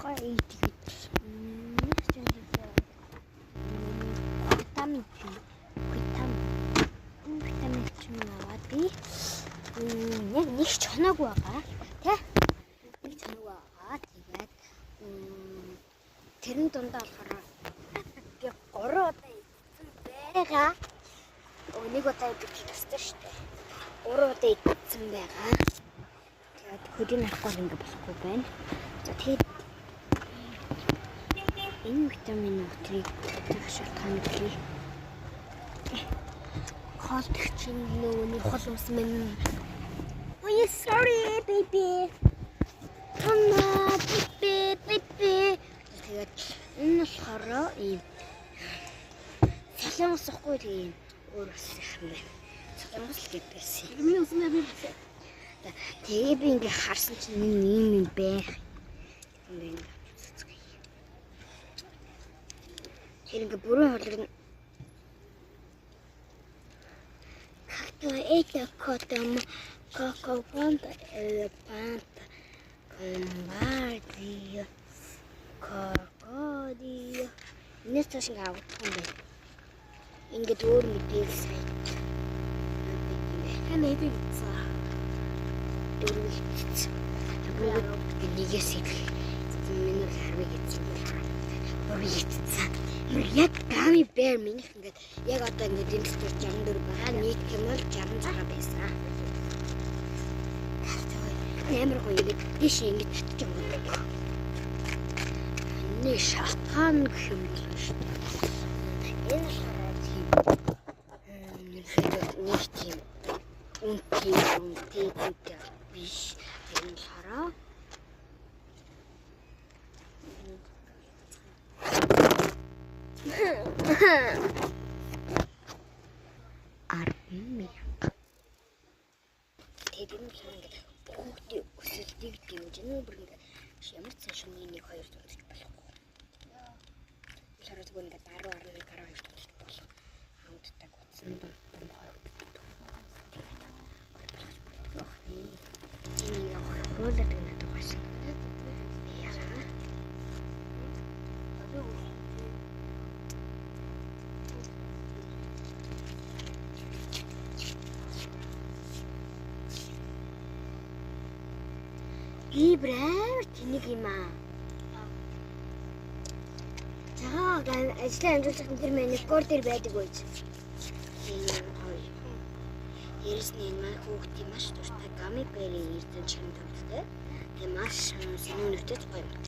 Хай витамин ч юм аваад би яг нэг ч чанаагүй байгаа тий. Нэг чанаагүй байгаа. Тэгээд тэрэн дундаа болохоор би 3 удаа идсэн байгаа. Нэг удаа идэх ёстой шүү дээ. 3 удаа идсэн байгаа. Тэгээд хөдөлгөөн авахгүй ингэ болохгүй байна. За тэгээд энэ витамин нутрийг шалтгаан нь хоолтч нөгөө хол ус минь. Oh, you sorry baby. Мама, baby. Тэгээд энэ болохоор ийм солонгос ихгүй тийм өөр ус юм байна. Солонгос л гэдэгсэн. Миний ус нэ би. Тэгээ би ингээ харсан чинь ийм юм байх. Ингээ ингээ бүрэн хоолыг это котом кокопанта элефанта комбардио крокодило нэстэж авах юм байна. Ингээд өөр мэдээл сайт. Хэнэ идэг цаа. Дөрвөлт. Бүгд нэгээс идэх. Миний харвыг идсэн. Дөрвөлт цаа. Яг гами бэр минийх ингээд яг одоо ингээд дэмжлэгч 64 байгаа. Нийт кэмэл 66 байсан. Ямар гоё ингээд тийш ингээд татчих юм байна. Нэг шатхан гэх юм байна шүү дээ. Энэ шатхан нэг тийм үнтэй биш энэ хараа. Арми. Тэдний ингээд бүгд өсөлтийг дэмжин бүр ингээд ямар ч шашны 1 2 төгсөж болохгүй. Лараа зүгээр ингээд 10 11 12 төгсөж болох. Хамтдаг утсан бол энэ яг ролер гэдэг байсан. Ибрээр тэнэг юм аа. За гэн ажлаа амжуулах тэр мань рекордер байдаг байж. Ярисны маань хүүхдийн маш дуртай гами бэрийн эрдэнэ чим тавтай. Тэгээ маш сонирхолтой гоё.